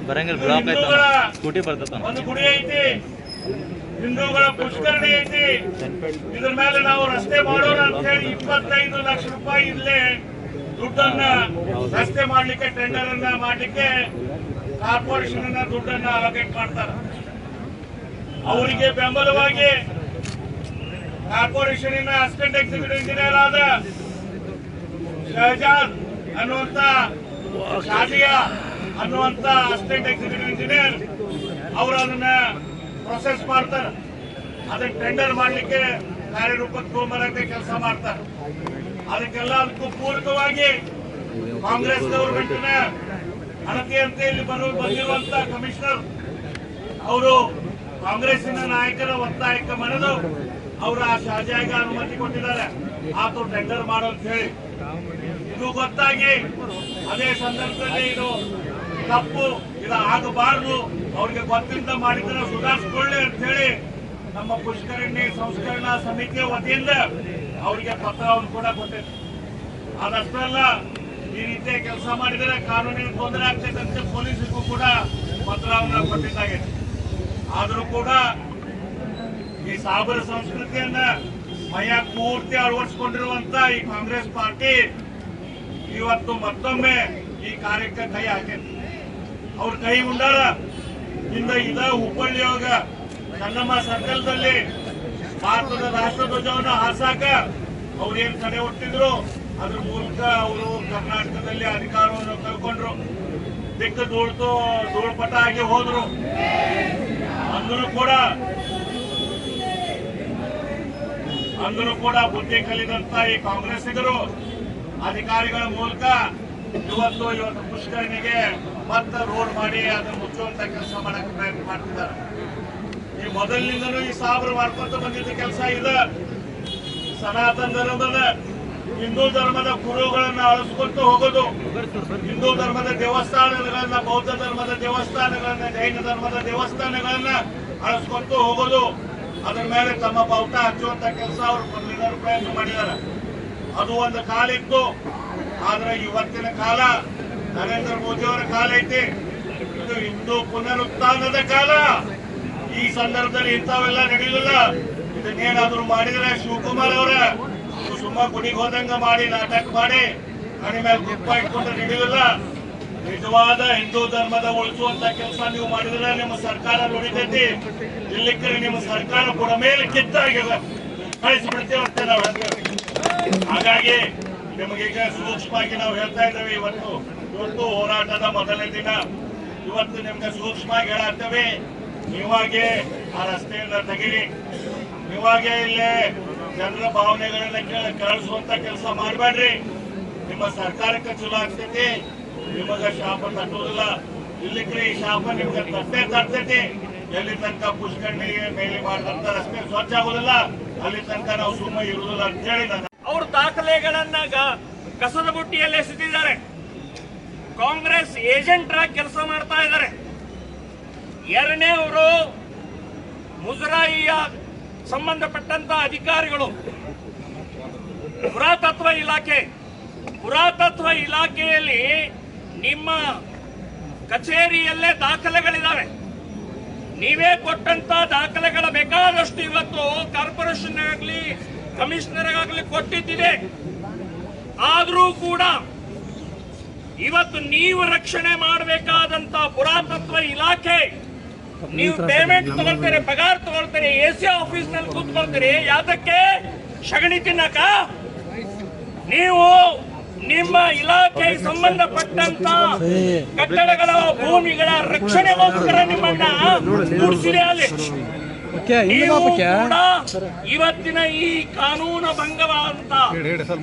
ಬರಂಗಿಲ್ಲ ಬ್ಲಾಕ್ ಆಯ್ತು ಸ್ಕೂಟಿ ಬರ್ತದ ಒಂದು ಗುಡಿ ಐತಿ ಹಿಂದೂಗಳ ಪುಷ್ಕರಣಿ ಐತಿ ಇದ್ರ ಮೇಲೆ ನಾವು ರಸ್ತೆ ಮಾಡೋಣ ಅಂತ ಹೇಳಿ 25 ಲಕ್ಷ ರೂಪಾಯಿ ಇಲ್ಲೇ ದುಡ್ಡನ್ನ ರಸ್ತೆ ಮಾಡ್ಲಿಕ್ಕೆ ಟೆಂಡರ್ ಅನ್ನ ಮಾಡ್ಲಿಕ್ಕೆ ಕಾರ್ಪೊರೇಷನ್ ದುಡ್ಡನ್ನ ಅಲೋಕೇಟ್ ಮಾಡ್ತಾರೆ. ಅವರಿಗೆ ಬೆಂಬಲವಾಗಿ ಕಾರ್ಪೊರೇಷನ್ ಅಸಿಸ್ಟೆಂಟ್ ಎಕ್ಸಿಕ್ಯೂಟಿವ್ ಇಂಜಿನಿಯರ್ ಆದ ಶಹಜಾದ್ ಅನ್ನುವಂತ ಶಾದಿಯಾ ಅನ್ನುವಂತ ಅಸಿಸ್ಟೆಂಟ್ ಎಕ್ಸಿಕ್ಯೂಟಿವ್ ಇಂಜಿನಿಯರ್ ಅವರು ಅದನ್ನ ಪ್ರೊಸೆಸ್ ಮಾಡ್ತಾರೆ. ಅದನ್ನ ಟೆಂಡರ್ ಮಾಡ್ಲಿಕ್ಕೆ ಕಾರ್ಯರೂಪಕ್ಕೆ ತಗೊಂಬರಕ್ಕೆ ಕೆಲಸ ಮಾಡ್ತಾರೆ. ಅದಕ್ಕೆಲ್ಲ ಅದಕ್ಕೂ ಪೂರಕವಾಗಿ ಕಾಂಗ್ರೆಸ್ ಗವರ್ಮೆಂಟ್ನ ಅಣತಿಯಂತೆ ಇಲ್ಲಿ ಬಂದಿರುವಂತ ಕಮಿಷನರ್ ಅವರು ಕಾಂಗ್ರೆಸ್ಸಿನ ನಾಯಕರ ಒತ್ತಾಯಕ್ಕೆ ಮಣಿದು ಅವರು ಆ ಶಾಜಾಗೆ ಅನುಮತಿ ಕೊಟ್ಟಿದ್ದಾರೆ ಆತು ಟೆಂಡರ್ ಮಾಡೋ ಅಂತ ಹೇಳಿ. ಇದು ಗೊತ್ತಾಗಿ ಅದೇ ಸಂದರ್ಭದಲ್ಲಿ ಇದು ತಪ್ಪು, ಇದು ಆಗಬಾರದು, ಅವ್ರಿಗೆ ಗೊತ್ತಿಂದ ಮಾಡಿದ್ರೆ ಸುಧಾರಿಸಿಕೊಳ್ಳಿ ಅಂತ ಹೇಳಿ ನಮ್ಮ ಪುಷ್ಕರಣಿ ಸಂಸ್ಕರಣಾ ಸಮಿತಿಯ ವತಿಯಿಂದ ಅವರಿಗೆ ಪತ್ರವನ್ನು ಕೂಡ ಕೊಟ್ಟಿದೆ. ಅದಷ್ಟಲ್ಲ, ಈ ರೀತಿಯ ಕೆಲಸ ಮಾಡಿದರೆ ಕಾನೂನಿನ ತೊಂದರೆ ಆಗ್ತೈತೆ ಅಂತ ಪೊಲೀಸರಿಗೂ ಕೂಡ ಪತ್ರವನ್ನು ಕೊಟ್ಟಿದ್ದಾಗಿದೆ. ಆದರೂ ಕೂಡ ಈ ಸಾಬರ ಸಂಸ್ಕೃತಿಯನ್ನ ಮೈಯ ಪೂರ್ತಿ ಅಳವಡಿಸಿಕೊಂಡಿರುವಂತ ಈ ಕಾಂಗ್ರೆಸ್ ಪಾರ್ಟಿ ಇವತ್ತು ಮತ್ತೊಮ್ಮೆ ಈ ಕಾರ್ಯಕ್ಕೆ ಕೈ ಹಾಕಿದೆ. ಅವ್ರ ಕೈ ಉಂಡಾರ ಇದ ಹುಬ್ಬಳ್ಳಿಯೊಳಗ ಚನ್ನಮ್ಮ ಸರ್ಕಲ್ದಲ್ಲಿ ಭಾರತದ ರಾಷ್ಟ್ರಧ್ವಜವನ್ನು ಹಾಸಾಕ ಅವ್ರೇನ್ ತಡೆ ಒಟ್ಟಿದ್ರು, ಅದ್ರ ಮೂಲಕ ಅವರು ಕರ್ನಾಟಕದಲ್ಲಿ ಅಧಿಕಾರವನ್ನು ಕಳ್ಕೊಂಡ್ರು, ದಿಕ್ಕು ಧೂಳ್ಪಟ ಆಗಿ ಹೋದ್ರು. ಅಂದರೂ ಕೂಡ ಬುದ್ಧಿ ಕಲಿದಂತ ಈ ಕಾಂಗ್ರೆಸ್ಸಿಗರು ಅಧಿಕಾರಿಗಳ ಮೂಲಕ ಇವತ್ತು ಪುಷ್ಕರಣಿಗೆ ಮತ್ತೆ ರೋಡ್ ಮಾಡಿ ಅದನ್ನು ಮುಚ್ಚುವಂತ ಕೆಲಸ ಮಾಡಕ್ಕೆ ಪ್ರಯತ್ನ ಮಾಡ್ತಿದ್ದಾರೆ. ಈ ಮೊದಲಿನಿಂದಲೂ ಈ ಸಾಬ್ರು ಮಾಡ್ಕೊಂತ ಬಂದಿದ್ದ ಕೆಲಸ ಇದೆ. ಸನಾತನ ಧರ್ಮದ ಹಿಂದೂ ಧರ್ಮದ ಗುರುಗಳನ್ನ ಅಳಿಸ್ಕೊಂತ ಹೋಗೋದು, ಹಿಂದೂ ಧರ್ಮದ ದೇವಸ್ಥಾನಗಳನ್ನ, ಬೌದ್ಧ ಧರ್ಮದ ದೇವಸ್ಥಾನಗಳನ್ನ, ಜೈನ ಧರ್ಮದ ದೇವಸ್ಥಾನಗಳನ್ನ ಅಳಿಸ್ಕೊಂತ ಹೋಗೋದು, ಅದರ ಮೇಲೆ ತಮ್ಮ ಬಾವುಟ ಹಚ್ಚುವಂತ ಕೆಲಸ ಅವರು ಮೊದಲಿನ ಪ್ರಯತ್ನ ಮಾಡಿದ್ದಾರೆ. ಅದು ಒಂದು ಕಾಲ ಇತ್ತು. ಆದ್ರೆ ಇವತ್ತಿನ ಕಾಲ ನರೇಂದ್ರ ಮೋದಿ ಅವರ ಕಾಲ ಐತಿ. ಇದು ಹಿಂದೂ ಪುನರುತ್ಥಾನದ ಕಾಲ. ಈ ಸಂದರ್ಭದಲ್ಲಿ ಇಂಥವೆಲ್ಲ ನಡೆಯಲಿಲ್ಲ. ಇದನ್ನೇನಾದ್ರೂ ಮಾಡಿದ್ರೆ ಶಿವಕುಮಾರ್ ಅವರ ಸುಮ್ಮ ಗುಡಿಗೆ ಹೋದಂಗ ಮಾಡಿ ನಾಟಕ ಮಾಡಿ ಮನೆ ಮೇಲೆ ಗುಪ್ಪ ಇಟ್ಕೊಂಡು ನಡೆಯಲಿಲ್ಲ. ನಿಜವಾದ ಹಿಂದೂ ಧರ್ಮದ ಉಳಿಸುವಂತ ಕೆಲಸ ನೀವು ಮಾಡಿದ್ರೆ ನಿಮ್ಮ ಸರ್ಕಾರ ನುಡಿತೈತಿ. ಇಲ್ಲಿಕ್ಕರೆ ನಿಮ್ಮ ಸರ್ಕಾರ ಕೂಡ ಮೇಲೆ ಕಿತ್ತಾಗಿದೆ ಕಳಿಸಿಬಿಡ್ತೇವೆ ಅಂತ ನಾವು ಹೇಳ್ತೇವೆ. ಹಾಗಾಗಿ ನಿಮಗೀಗ ಸೂಕ್ಷ್ಮವಾಗಿ ನಾವು ಹೇಳ್ತಾ ಇದ್ದೇವೆ. ಇವತ್ತು ಹೋರಾಟದ ಮೊದಲನೇ ದಿನ. ಇವತ್ತು ನಿಮ್ಗೆ ಸೂಕ್ಷ್ಮವಾಗಿ ಹೇಳತ್ತೇವೆ, ನೀವಾಗೆ ಆ ರಸ್ತೆಯಿಂದ ತೆಗಿರಿ, ನೀವಾಗೆ ಇಲ್ಲೇ ಜನರ ಭಾವನೆಗಳನ್ನ ಕೆರಳಿಸುವಂತ ಕೆಲಸ ಮಾಡಬೇಡ್ರಿ. ನಿಮ್ಮ ಸರ್ಕಾರಕ್ಕೆ ಚಲೋ ಆಗ್ತೈತಿ, ನಿಮಗ ಶಾಪ ತಟ್ಟುವುದಿಲ್ಲ. ಇಲ್ಲಿಕ್ರಿ ಈ ಶಾಪ ನಿಮ್ಗೆ ತರ್ತೈತಿ. ಎಲ್ಲಿ ತನಕ ಪುಷ್ಕರಣಿಗೆ ಮೇಲೆ ಮಾಡಿದಂತ ರಸ್ತೆ ಸ್ವಚ್ಛ ಆಗೋದಿಲ್ಲ ಅಲ್ಲಿ ತನಕ ನಾವು ಸುಮ್ಮನೆ ಇರುವುದಿಲ್ಲ ಅಂತ ಹೇಳಿ ಅವ್ರ ದಾಖಲೆಗಳನ್ನ ಕಸದ ಬುಟ್ಟಿಯಲ್ಲಿ ಎಸೆದಿದ್ದಾರೆ. ಕಾಂಗ್ರೆಸ್ ಏಜೆಂಟ್ ಆಗಿ ಕೆಲಸ ಮಾಡ್ತಾ ಇದ್ದಾರೆ. ಎರಡನೇ ಅವರು ಮುಜರಾಯಿಯ ಸಂಬಂಧಪಟ್ಟಂತ ಅಧಿಕಾರಿಗಳು, ಪುರಾತತ್ವ ಇಲಾಖೆಯಲ್ಲಿ ನಿಮ್ಮ ಕಚೇರಿಯಲ್ಲೇ ದಾಖಲೆಗಳಿದ್ದಾವೆ. ನೀವೇ ಕೊಟ್ಟಂತ ದಾಖಲೆಗಳ ಬೇಕಾದಷ್ಟು ಇವತ್ತು ಕಾರ್ಪೊರೇಷನ್ ಆಗಲಿ ಕಮಿಷನರ್ ಆಗಲಿ ಕೊಟ್ಟಿದ್ದಿದೆ. ಆದರೂ ಕೂಡ ಇವತ್ತು ನೀವು ರಕ್ಷಣೆ ಮಾಡಬೇಕಾದಂತ ಪುರಾತತ್ವ ಇಲಾಖೆ, ನೀವು ಪೇಮೆಂಟ್ ತಗೊಳ್ತೀರಿ, ಪಗಾರ ತಗೊಳ್ತೀರಿ, AC ಆಫೀಸ್ ನಲ್ಲಿ ಕೂತ್ಕೊಳ್ತೀರಿ. ಯಾತಕ್ಕೆ? ಸಗಣಿ ತಿನ್ನಕ? ನೀವು ನಿಮ್ಮ ಇಲಾಖೆಗೆ ಸಂಬಂಧಪಟ್ಟಂತ ಕಟ್ಟಡಗಳ ಭೂಮಿಗಳ ರಕ್ಷಣೆಗೋಸ್ಕರ ನಿಮ್ಮನ್ನ ಕೂಡಿಸಿದೆ ಅಲ್ಲಿ. ನೀವು ಕೂಡ ಇವತ್ತಿನ ಈ ಕಾನೂನು ಭಂಗವಾದಂತ,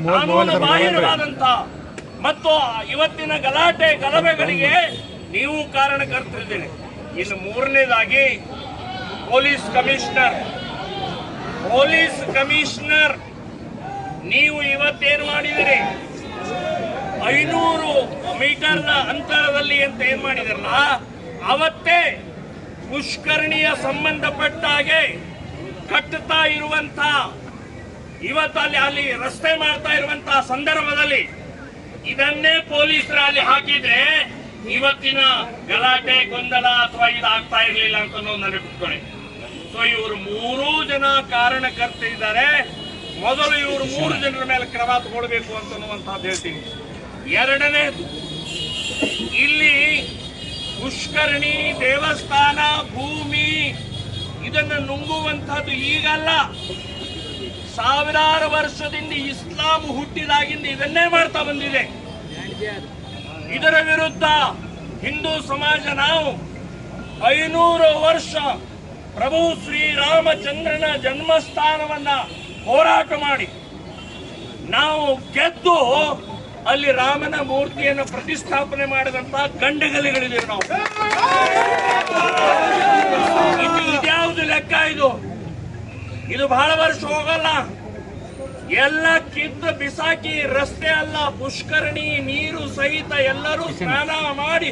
ಕಾನೂನು ಬಾಹಿರವಾದಂತ ಮತ್ತು ಇವತ್ತಿನ ಗಲಭೆಗಳಿಗೆ ನೀವು ಕಾರಣಕರ್ತರಿದ್ದೀರಿ. ಇನ್ನು ಮೂರನೇದಾಗಿ ಪೊಲೀಸ್ ಕಮಿಷನರ್ ನೀವು ಇವತ್ತೇನು ಮಾಡಿದಿರಿ? 500 ಮೀಟರ್ನ ಅಂತರದಲ್ಲಿ ಅಂತ ಏನ್ ಮಾಡಿದಿರಲ್ಲ, ಅವತ್ತೇ ಪುಷ್ಕರಣಿಯ ಸಂಬಂಧಪಟ್ಟ ಹಾಗೆ ಕಟ್ಟುತ್ತಾ ಇರುವಂತ ಇವತ್ತು ಅಲ್ಲಿ ರಸ್ತೆ ಮಾಡ್ತಾ ಇರುವಂತಹ ಸಂದರ್ಭದಲ್ಲಿ ಇದನ್ನೇ ಪೊಲೀಸರು ಅಲ್ಲಿ ಹಾಕಿದ್ರೆ ಇವತ್ತಿನ ಗಲಾಟೆ ಗೊಂದಲ ಅಥವಾ ಇದಾಗ್ತಾ ಇರ್ಲಿಲ್ಲ ಅಂತ ನೆನಪಿಟ್ಕೊಳ್ಳಿ. ಸೊ ಇವರು 3 ಜನ ಕಾರಣಕರ್ತ ಇದ್ದಾರೆ. ಮೊದಲು ಇವರು 3 ಜನರ ಮೇಲೆ ಕ್ರಮ ತಗೊಳ್ಬೇಕು ಅಂತನ್ನುವಂತಹದ್ದು ಹೇಳ್ತೀನಿ. ಎರಡನೇದು, ಇಲ್ಲಿ ಪುಷ್ಕರಣಿ ದೇವಸ್ಥಾನ ಭೂಮಿ ಇದನ್ನು ನುಂಗುವಂತಹದ್ದು ಈಗಲ್ಲ, ಸಾವಿರಾರು ವರ್ಷದಿಂದ ಇಸ್ಲಾಂ ಹುಟ್ಟಿದಾಗಿಂದ ಇದನ್ನೇ ಮಾಡ್ತಾ ಬಂದಿದೆ. ಇದರ ವಿರುದ್ಧ ಹಿಂದೂ ಸಮಾಜ ನಾವು 500 ವರ್ಷ ಪ್ರಭು ಶ್ರೀರಾಮಚಂದ್ರನ ಜನ್ಮಸ್ಥಾನವನ್ನ ಹೋರಾಟ ಮಾಡಿ ನಾವು ಗೆದ್ದು ಅಲ್ಲಿ ರಾಮನ ಮೂರ್ತಿಯನ್ನು ಪ್ರತಿಷ್ಠಾಪನೆ ಮಾಡಿದಂತಹ ಗಂಡಗಲಿಗಳಿದ್ದೀವಿ ನಾವು. ಇದ್ಯಾವುದು ಲೆಕ್ಕ ಇದು ಬಹಳ ವರ್ಷ ಹೋಗಲ್ಲ. ಎಲ್ಲ ಕಿತ್ತು ಬಿಸಾಕಿ ರಸ್ತೆ ಅಲ್ಲ, ಪುಷ್ಕರಣಿ ನೀರು ಸಹಿತ ಎಲ್ಲರೂ ಸ್ನಾನ ಮಾಡಿ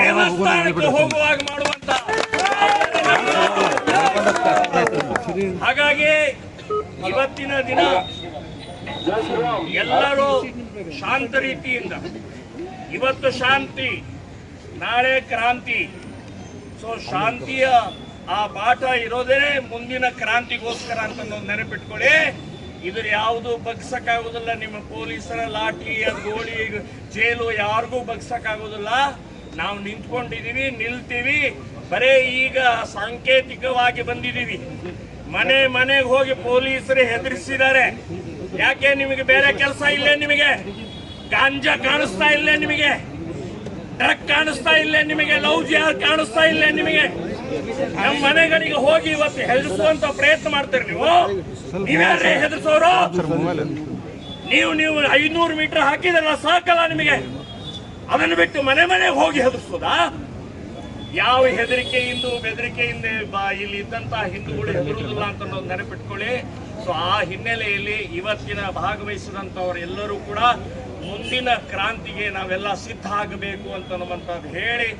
ದೇವಸ್ಥಾನಕ್ಕೆ ಹೋಗುವಾಗ ಮಾಡುವಂತ. ಹಾಗಾಗಿ ಇವತ್ತಿನ ದಿನ ಎಲ್ಲರೂ ಶಾಂತ ರೀತಿಯಿಂದ, ಇವತ್ತು ಶಾಂತಿ ನಾಳೆ ಕ್ರಾಂತಿ. ಸೊ ಶಾಂತಿಯ ಆ ಪಾಠ ಇರೋದೇ ಮುಂದಿನ ಕ್ರಾಂತಿಗೋಸ್ಕರ ಅಂತ ನೆನಪಿಟ್ಕೊಳ್ಳಿ. ಇದ್ರ ಯಾವುದು ಬಗ್ಸಕ್ಕಾಗೋದಿಲ್ಲ. ನಿಮ್ಮ ಪೊಲೀಸರ ಲಾಠಿ ಗೋಳಿ ಜೈಲು ಯಾರಿಗೂ ಬಗ್ಸಕ್ಕಾಗೋದಿಲ್ಲ. ನಾವು ನಿಂತ್ಕೊಂಡಿದೀವಿ, ನಿಲ್ತೀವಿ. ಬರೇ ಈಗ ಸಾಂಕೇತಿಕವಾಗಿ ಬಂದಿದ್ದೀವಿ. ಮನೆಗೆ ಹೋಗಿ ಪೊಲೀಸರು ಹೆದರಿಸಿದ್ದಾರೆ. ಯಾಕೆ ನಿಮಗೆ ಬೇರೆ ಕೆಲಸ ಇಲ್ಲೇ? ನಿಮಗೆ ಗಾಂಜಾ ಕಾಣಿಸ್ತಾ ಇಲ್ಲೇ? ನಿಮಗೆ ಡ್ರಗ್ ಕಾಣಿಸ್ತಾ ಇಲ್ಲೇ? ನಿಮಗೆ ಲವ್ ಜಿಹಾದ್ ಕಾಣಿಸ್ತಾ ಇಲ್ಲೇ? ನಿಮಗೆ ನಮ್ಮ ಮನೆಗಳಿಗೆ ಹೋಗಿ ಇವತ್ತು ಹೆದರಿಸುವಂತ ಪ್ರಯತ್ನ ಮಾಡ್ತೀರಿ ನೀವು. ನೀವ್ಯಾರೇ ಹೆದರ್ಸೋರು? ನೀವು 500 ಮೀಟರ್ ಹಾಕಿದ್ರಲ್ಲ ಸಾಕಲ್ಲ ನಿಮಗೆ? ಅದನ್ನು ಬಿಟ್ಟು ಮನೆಗೆ ಹೋಗಿ ಹೆದರ್ಸೋದಾ? ಯಾವ ಹೆದರಿಕೆಯಿಂದ ಬೆದರಿಕೆಯಿಂದ ಇಲ್ಲಿ ಇದ್ದಂತಹ ಹಿಂದೂಗಳು ಹೆದರುವುದಿಲ್ಲ ಅಂತ ನೆನಪಿಟ್ಕೊಳ್ಳಿ. ಸೊ ಆ ಹಿನ್ನೆಲೆಯಲ್ಲಿ ಇವತ್ತಿನ ಭಾಗವಹಿಸಿದಂಥವರೆಲ್ಲರೂ ಕೂಡ ಮುಂದಿನ ಕ್ರಾಂತಿಗೆ ನಾವೆಲ್ಲ ಸಿದ್ಧ ಆಗಬೇಕು ಅಂತ ಹೇಳಿ